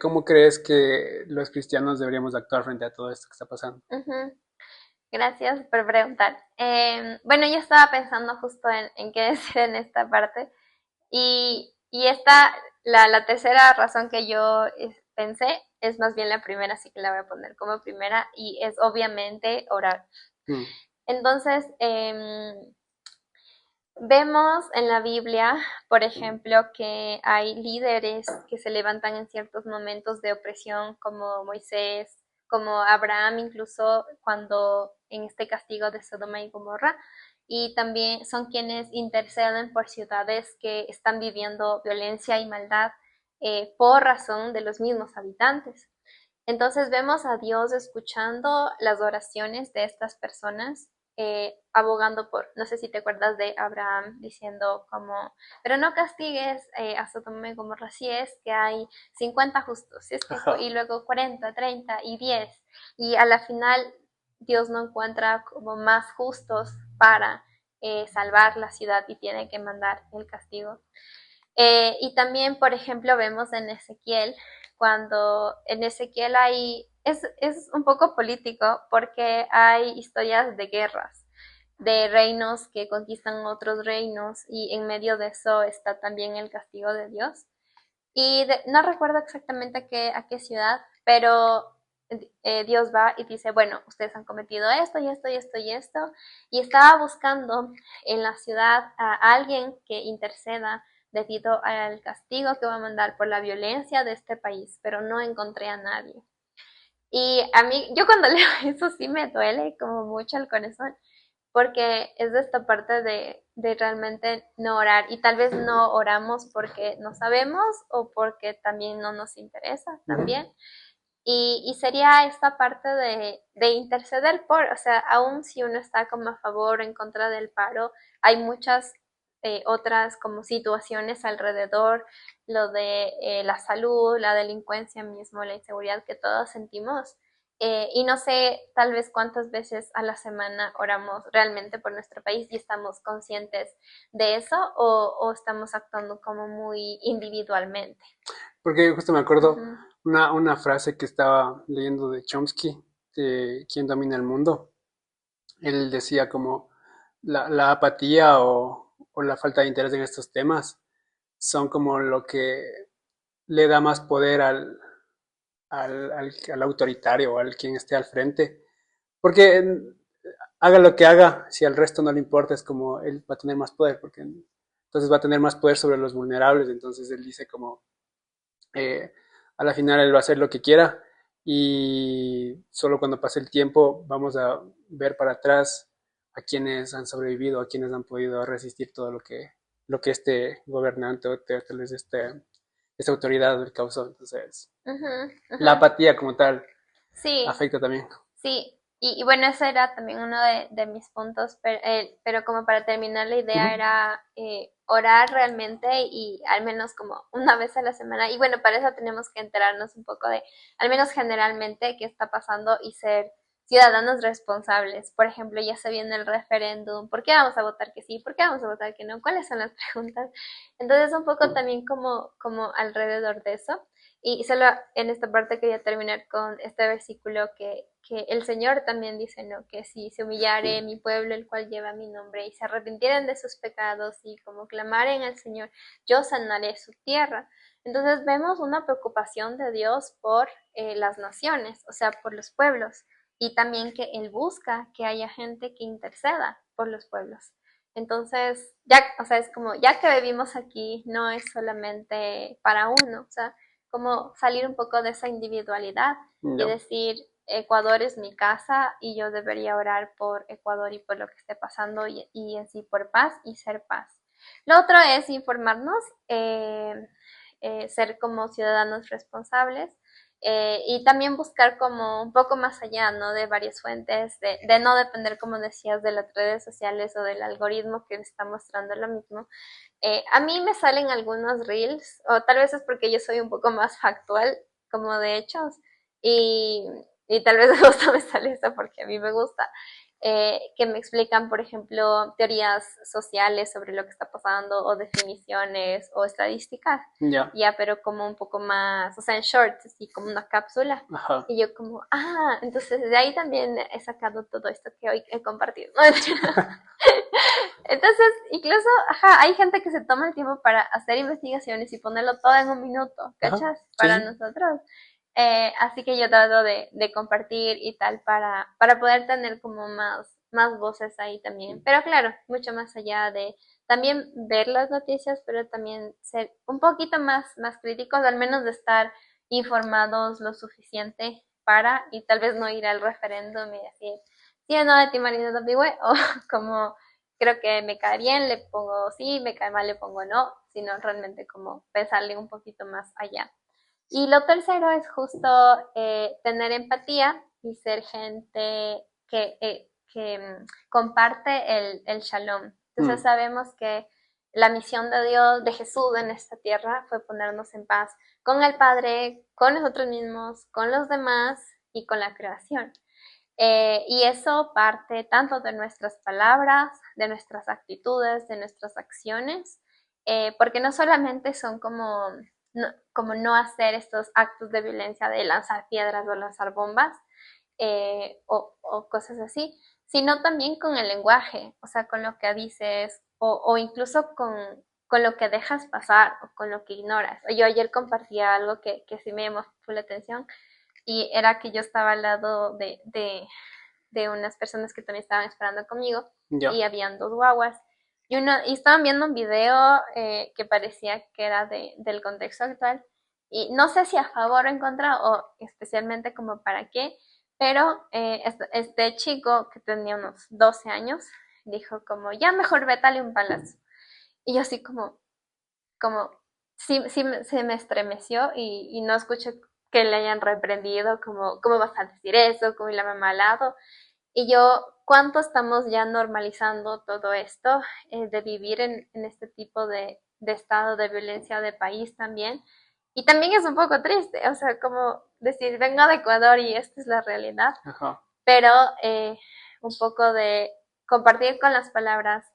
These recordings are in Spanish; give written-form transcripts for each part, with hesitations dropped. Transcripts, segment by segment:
¿Cómo crees que los cristianos deberíamos actuar frente a todo esto que está pasando? Ujú. Gracias por preguntar. Bueno, yo estaba pensando justo en qué decir en esta parte y esta, la tercera razón que yo pensé es más bien la primera, así que la voy a poner como primera y es obviamente orar. Mm, Entonces, vemos en la Biblia, por ejemplo, que hay líderes que se levantan en ciertos momentos de opresión, como Moisés, como Abraham, incluso cuando en este castigo de Sodoma y Gomorra, y también son quienes interceden por ciudades que están viviendo violencia y maldad por razón de los mismos habitantes. Entonces vemos a Dios escuchando las oraciones de estas personas, abogando por, no sé si te acuerdas de Abraham diciendo como, pero no castigues a Sodoma y Gomorra, si es que hay 50 justos, si es que, y ajá. luego 40, 30 y 10, y a la final Dios no encuentra como más justos para salvar la ciudad y tiene que mandar el castigo. Y también, por ejemplo, vemos en Ezequiel, cuando en Ezequiel es un poco político porque hay historias de guerras, de reinos que conquistan otros reinos y en medio de eso está también el castigo de Dios. No recuerdo exactamente a qué ciudad, pero Dios va y dice, bueno, ustedes han cometido esto y esto y esto y esto, y estaba buscando en la ciudad a alguien que interceda debido al castigo que va a mandar por la violencia de este país, pero no encontré a nadie. Y a mí, yo cuando leo eso sí me duele como mucho el corazón, porque es de esta parte de realmente no orar y tal vez no oramos porque no sabemos o porque también no nos interesa Ujú. también. Y sería esta parte de interceder por, o sea, aun si uno está como a favor o en contra del paro, hay muchas otras como situaciones alrededor, lo de la salud, la delincuencia mismo, la inseguridad que todos sentimos. Y no sé tal vez cuántas veces a la semana oramos realmente por nuestro país y estamos conscientes de eso o estamos actuando como muy individualmente. Porque justo me acuerdo Ujú. una frase que estaba leyendo de Chomsky, de ¿Quién domina el mundo? Él decía como la apatía o la falta de interés en estos temas son como lo que le da más poder al autoritario o al quien esté al frente. Porque haga lo que haga, si al resto no le importa, es como él va a tener más poder, porque entonces va a tener más poder sobre los vulnerables. Entonces él dice como, eh, a la final él va a hacer lo que quiera y solo cuando pase el tiempo vamos a ver para atrás a quienes han sobrevivido, a quienes han podido resistir todo lo que este gobernante o tal vez esta autoridad causó. Entonces, Ujú, la ujú. apatía como tal Sí, afecta también. sí. Y bueno, ese era también uno de mis puntos, pero como para terminar la idea Ujú. era orar realmente y al menos como una vez a la semana. Y bueno, para eso tenemos que enterarnos un poco de, al menos generalmente, qué está pasando y ser ciudadanos responsables. Por ejemplo, ya se viene el referéndum, ¿por qué vamos a votar que sí? ¿Por qué vamos a votar que no? ¿Cuáles son las preguntas? Entonces, un poco también como alrededor de eso. Y solo en esta parte quería terminar con este versículo que el Señor también dice, ¿no? Que si se humillare mi pueblo, el cual lleva mi nombre, y se arrepintieran de sus pecados y como clamaren al Señor, yo sanaré su tierra. Entonces vemos una preocupación de Dios por las naciones, o sea, por los pueblos, y también que Él busca que haya gente que interceda por los pueblos. Entonces, ya, o sea, es como, ya que vivimos aquí, no es solamente para uno, o sea, como salir un poco de esa individualidad y No. decir, Ecuador es mi casa y yo debería orar por Ecuador y por lo que esté pasando y en sí por paz y ser paz. Lo otro es informarnos, ser como ciudadanos responsables y también buscar como un poco más allá, ¿no? De varias fuentes, de no depender, como decías, de las redes sociales o del algoritmo que está mostrando lo mismo. A mí me salen algunos reels, o tal vez es porque yo soy un poco más factual, como de hechos, y, y tal vez justo me sale eso porque a mí me gusta. que me explican, por ejemplo, teorías sociales sobre lo que está pasando o definiciones o estadísticas, Ya, ya, pero como un poco más, o sea, en shorts, así como una cápsula. ajá. Y yo como, entonces de ahí también he sacado todo esto que hoy he compartido. Entonces, incluso, hay gente que se toma el tiempo para hacer investigaciones y ponerlo todo en un minuto, Ajá, ¿cachas? sí, Para sí. nosotros. Así que yo he dado de compartir y tal para poder tener como más voces ahí también. Pero claro, mucho más allá de también ver las noticias, pero también ser un poquito más críticos, al menos de estar informados lo suficiente para, y tal vez no ir al referéndum y decir, sí o no de ti Marina Domingüe, o como creo que me cae bien, le pongo sí, me cae mal, le pongo no, sino realmente como pensarle un poquito más allá. Y lo tercero es justo tener empatía y ser gente que comparte el shalom. Entonces Mm, sabemos que la misión de Dios, de Jesús en esta tierra, fue ponernos en paz con el Padre, con nosotros mismos, con los demás y con la creación. Y eso parte tanto de nuestras palabras, de nuestras actitudes, de nuestras acciones, porque no solamente son como no hacer estos actos de violencia de lanzar piedras o lanzar bombas o cosas así, sino también con el lenguaje, o sea, con lo que dices o incluso con lo que dejas pasar o con lo que ignoras. Yo ayer compartía algo que sí me llamó la atención y era que yo estaba al lado de unas personas que también estaban esperando conmigo ya. y habían dos guaguas y estaban viendo un video que parecía que era del contexto actual y no sé si a favor o en contra o especialmente como para qué, pero este chico que tenía unos 12 años dijo como ya mejor vétale un palazo y yo así como sí, se me estremeció y no escuché que le hayan reprendido, como, ¿cómo vas a decir eso? Como la mamá al lado. Y yo, ¿cuánto estamos ya normalizando todo esto de vivir en este tipo de estado de violencia de país también? Y también es un poco triste, o sea, como decir, vengo de Ecuador y esta es la realidad, Ajá. pero un poco de compartir con las palabras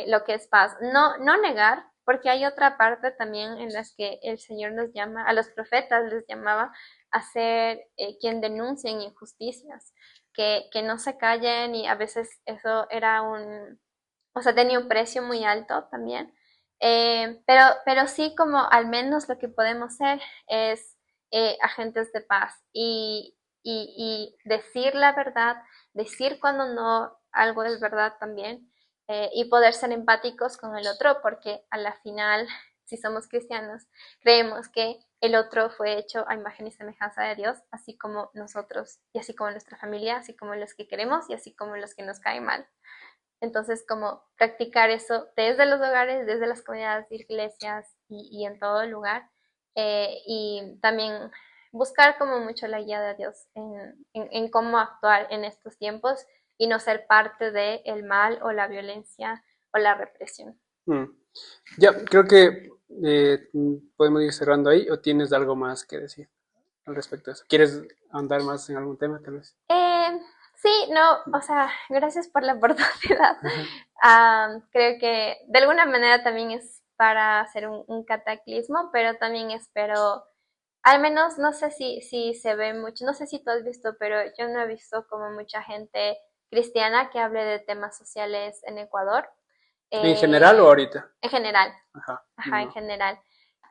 lo que es paz. No negar, porque hay otra parte también en las que el Señor nos llama, a los profetas les llamaba a ser quien denuncien injusticias, que no se callen y a veces eso era o sea, tenía un precio muy alto también. Pero sí como al menos lo que podemos ser es agentes de paz y decir la verdad, decir cuando no algo es verdad también y poder ser empáticos con el otro porque a la final, si somos cristianos, creemos que el otro fue hecho a imagen y semejanza de Dios, así como nosotros y así como nuestra familia, así como los que queremos y así como los que nos caen mal. Entonces, como practicar eso desde los hogares, desde las comunidades, iglesias y en todo lugar. Y también buscar como mucho la guía de Dios en cómo actuar en estos tiempos y no ser parte del mal o la violencia o la represión. Mm. Ya, creo que podemos ir cerrando ahí o tienes algo más que decir al respecto de eso. ¿Quieres andar más en algún tema, tal vez? Sí, no, o sea, gracias por la oportunidad. Ajá. Creo que de alguna manera también es para hacer un cataclismo, pero también espero, al menos no sé si se ve mucho, no sé si tú has visto, pero yo no he visto como mucha gente cristiana que hable de temas sociales en Ecuador, ¿En general o eh, ahorita? en general. Ajá, Ajá, en no. general.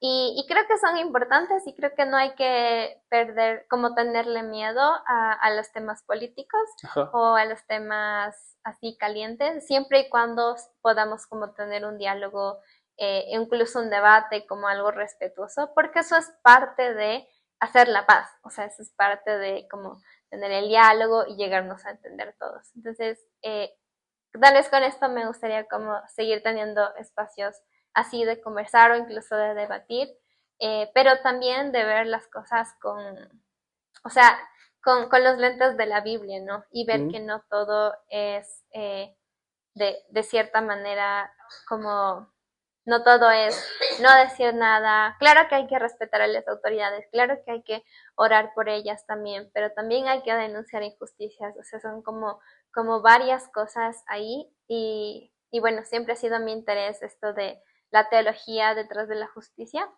Y creo que son importantes y creo que no hay que perder, como tenerle miedo a los temas políticos Ajá. o a los temas así calientes, siempre y cuando podamos como tener un diálogo, incluso un debate como algo respetuoso, porque eso es parte de hacer la paz, o sea, eso es parte de como tener el diálogo y llegarnos a entender todos. Entonces, tal vez con esto me gustaría como seguir teniendo espacios así de conversar o incluso de debatir, pero también de ver las cosas o sea, con los lentes de la Biblia, ¿no? Y ver que Mm, no todo es de cierta manera como no todo es no decir nada. Claro que hay que respetar a las autoridades, claro que hay que orar por ellas también, pero también hay que denunciar injusticias, o sea, son como varias cosas ahí y bueno, siempre ha sido mi interés esto de la teología detrás de la justicia,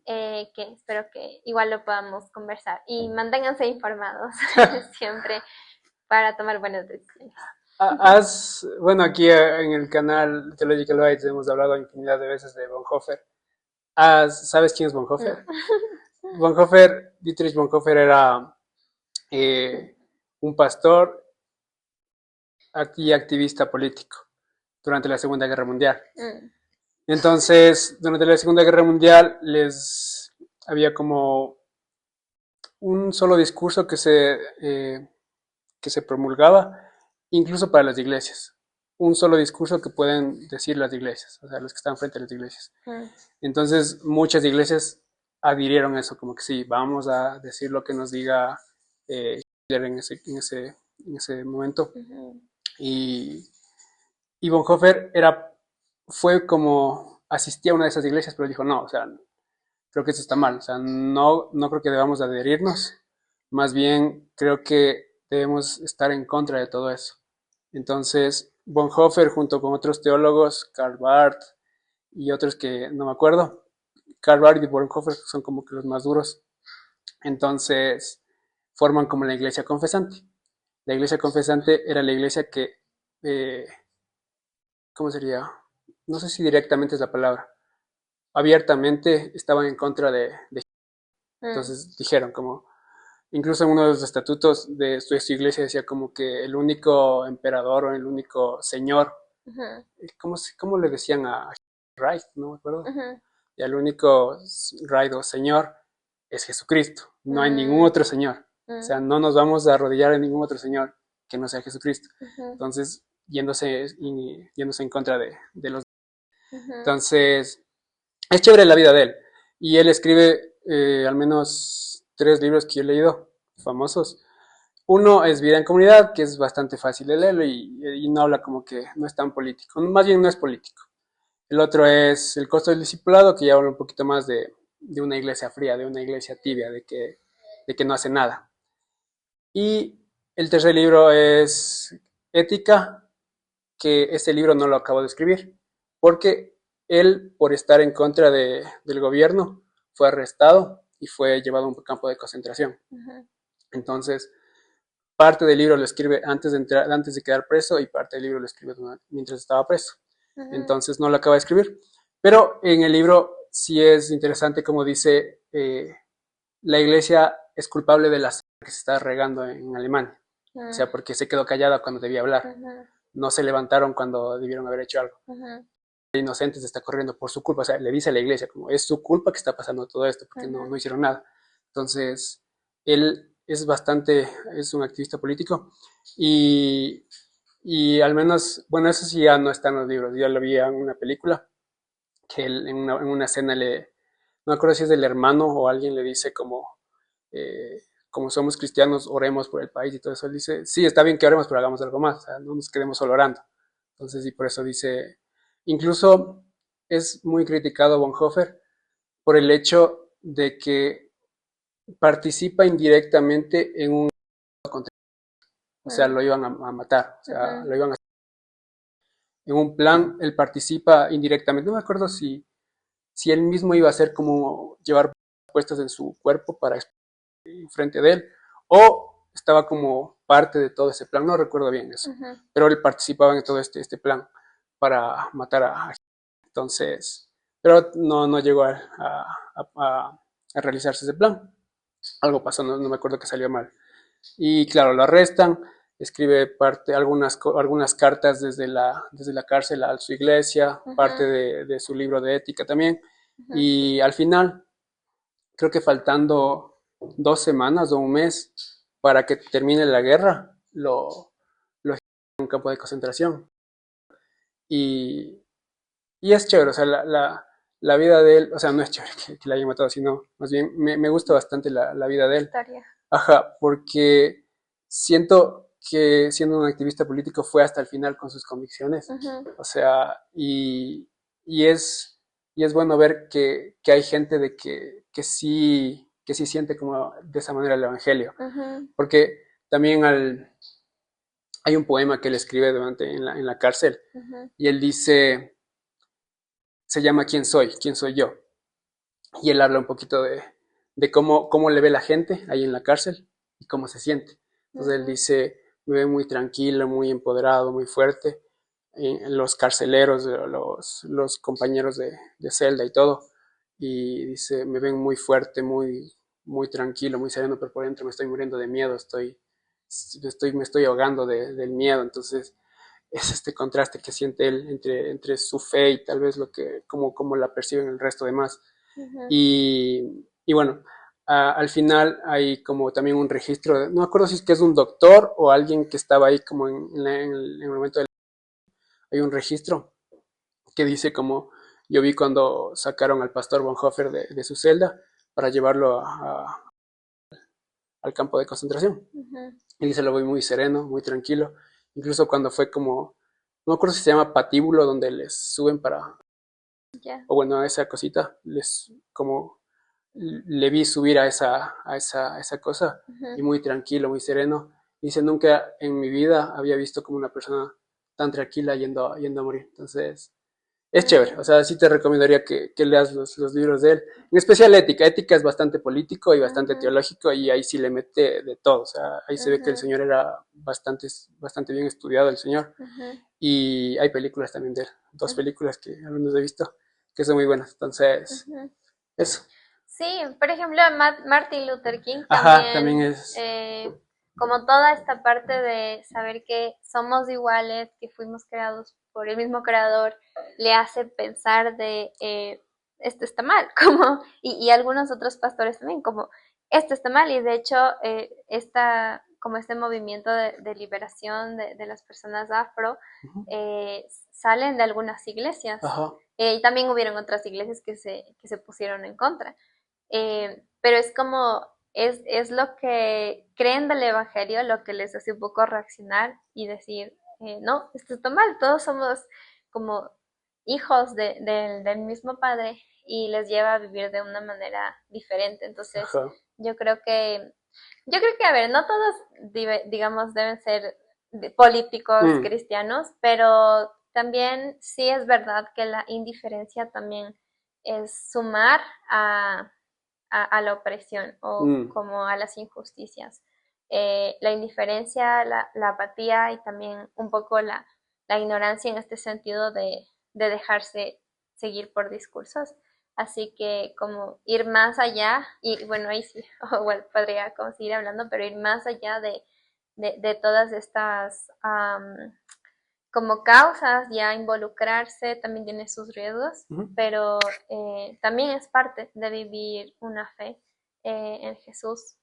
que espero que igual lo podamos conversar y manténganse informados siempre para tomar buenas decisiones. Bueno, aquí en el canal Theological Bites hemos hablado infinidad de veces de Bonhoeffer. ¿Sabes quién es Bonhoeffer? Bonhoeffer, Dietrich Bonhoeffer era un pastor y activista político durante la Segunda Guerra Mundial. Entonces, durante la Segunda Guerra Mundial les había como un solo discurso que se promulgaba, incluso para las iglesias. Un solo discurso que pueden decir las iglesias, o sea, los que están frente a las iglesias. Entonces, muchas iglesias adhirieron a eso, como que sí, vamos a decir lo que nos diga Hitler en ese momento. Y Bonhoeffer fue como, asistía a una de esas iglesias, pero dijo, no, o sea, creo que eso está mal, o sea, no creo que debamos adherirnos, más bien creo que debemos estar en contra de todo eso. Entonces, Bonhoeffer junto con otros teólogos, Karl Barth y otros que no me acuerdo, Karl Barth y Bonhoeffer son como que los más duros, entonces forman como la iglesia confesante. La iglesia confesante era la iglesia que, ¿cómo sería? No sé si directamente es la palabra, abiertamente estaban en contra de entonces dijeron como, incluso en uno de los estatutos de su iglesia decía como que el único emperador o el único señor, ¿cómo le decían a Reich? No me acuerdo. Y el único Reich o señor es Jesucristo, no hay ningún otro señor. O sea, no nos vamos a arrodillar en ningún otro señor que no sea Jesucristo. Entonces, yéndose en contra de los... Entonces, es chévere la vida de él. Y él escribe al menos 3 libros que yo he leído, famosos. Uno es Vida en Comunidad, que es bastante fácil de leerlo y no habla como que no es tan político, más bien no es político. El otro es El costo del discipulado, que ya habla un poquito más de una iglesia fría, de una iglesia tibia, de que no hace nada. Y el tercer libro es Ética, que este libro no lo acabo de escribir, porque él, por estar en contra del gobierno, fue arrestado y fue llevado a un campo de concentración. Entonces, parte del libro lo escribe antes de quedar preso y parte del libro lo escribe mientras estaba preso. Entonces no lo acaba de escribir. Pero en el libro sí es interesante como dice, la iglesia es culpable de la sangre que se está regando en Alemania. O sea, porque se quedó callada cuando debía hablar. No se levantaron cuando debieron haber hecho algo. Inocentes está corriendo por su culpa. O sea, le dice a la iglesia como es su culpa que está pasando todo esto porque no hicieron nada. Entonces, él es un activista político y al menos, bueno, eso sí ya no está en los libros. Yo lo vi en una película que él, en una escena no me acuerdo si es del hermano o alguien le dice como somos cristianos, oremos por el país y todo eso. Él dice, sí, está bien que oremos, pero hagamos algo más, o sea, no nos quedemos solo orando. Entonces, y por eso dice, incluso es muy criticado Bonhoeffer por el hecho de que participa indirectamente en un o sea, lo iban a matar, o sea, lo iban a en un plan, él participa indirectamente, no me acuerdo si él mismo iba a hacer como llevar puestas en su cuerpo para frente de él, o estaba como parte de todo ese plan, no recuerdo bien eso, pero él participaba en todo este plan para matar a entonces, pero no llegó a realizarse ese plan, algo pasó, no me acuerdo que salió mal, y claro, lo arrestan, escribe algunas cartas desde la cárcel a su iglesia, parte de su libro de ética también, y al final, creo que faltando 2 semanas o un mes para que termine la guerra, lo en un campo de concentración. Y, y es chévere, o sea, la vida de él, o sea, no es chévere que la hayan matado, sino más bien me gusta bastante la vida de él. Historia. Ajá, porque siento que siendo un activista político fue hasta el final con sus convicciones. O sea, y es y es bueno ver que hay gente de que sí siente como de esa manera el Evangelio, Ujú, porque también hay un poema que él escribe en la cárcel, ujú, y él dice, se llama quién soy yo? Y él habla un poquito de cómo le ve la gente ahí en la cárcel y cómo se siente. Entonces él ujú, dice, me ve muy tranquilo, muy empoderado, muy fuerte. Los carceleros, los compañeros de celda y todo. Y dice, me ven muy fuerte, muy tranquilo, muy sereno, pero por dentro me estoy muriendo de miedo, me estoy ahogando del miedo. Entonces es este contraste que siente él entre su fe y tal vez como la perciben el resto de más. ujú. Y bueno, al final hay como también un registro, no me acuerdo si es que es un doctor o alguien que estaba ahí como en el momento hay un registro que dice como yo vi cuando sacaron al pastor Bonhoeffer de su celda para llevarlo al campo de concentración. Ujú, Y dice, lo vi muy sereno, muy tranquilo. Incluso cuando fue como, no me acuerdo si se llama patíbulo, donde les suben para, ya, o bueno, a esa cosita, como le vi subir a esa cosa y ujú, muy tranquilo, muy sereno. Dice, nunca en mi vida había visto como una persona tan tranquila yendo a morir. Entonces, es chévere. O mm, sea, sí te recomendaría que leas los libros de él. En especial Ética. Ética es bastante político y bastante ujú, teológico y ahí sí le mete de todo. O sea, ahí se ve que el ujú, señor era bastante bien estudiado, el señor. ujú, Y hay películas también de él. Dos ujú, películas que algunos he visto que son muy buenas. Entonces, ujú. eso. Sí, por ejemplo, Martin Luther King Ajá, también también, es. como toda esta parte de saber que somos iguales, que fuimos creados por el mismo creador, le hace pensar de esto está mal, como, y algunos otros pastores también, como esto está mal, y de hecho, como este movimiento de liberación de las personas afro, Ujú, salen de algunas iglesias. ajá. Y también hubieron otras iglesias que se pusieron en contra. Pero es como, es lo que creen del Evangelio lo que les hace un poco reaccionar y decir, no, esto está mal, todos somos como hijos del mismo padre y les lleva a vivir de una manera diferente. Entonces, Ajá. yo creo que, a ver, no todos, digamos, deben ser políticos Mm, cristianos, pero también sí es verdad que la indiferencia también es sumar a a la opresión o mm, como a las injusticias. La indiferencia, la apatía y también un poco la ignorancia en este sentido de dejarse seguir por discursos. Así que como ir más allá, y bueno, ahí sí, igual podría como seguir hablando, pero ir más allá de todas estas como causas, ya involucrarse también tiene sus riesgos, ujú. pero también es parte de vivir una fe en Jesús.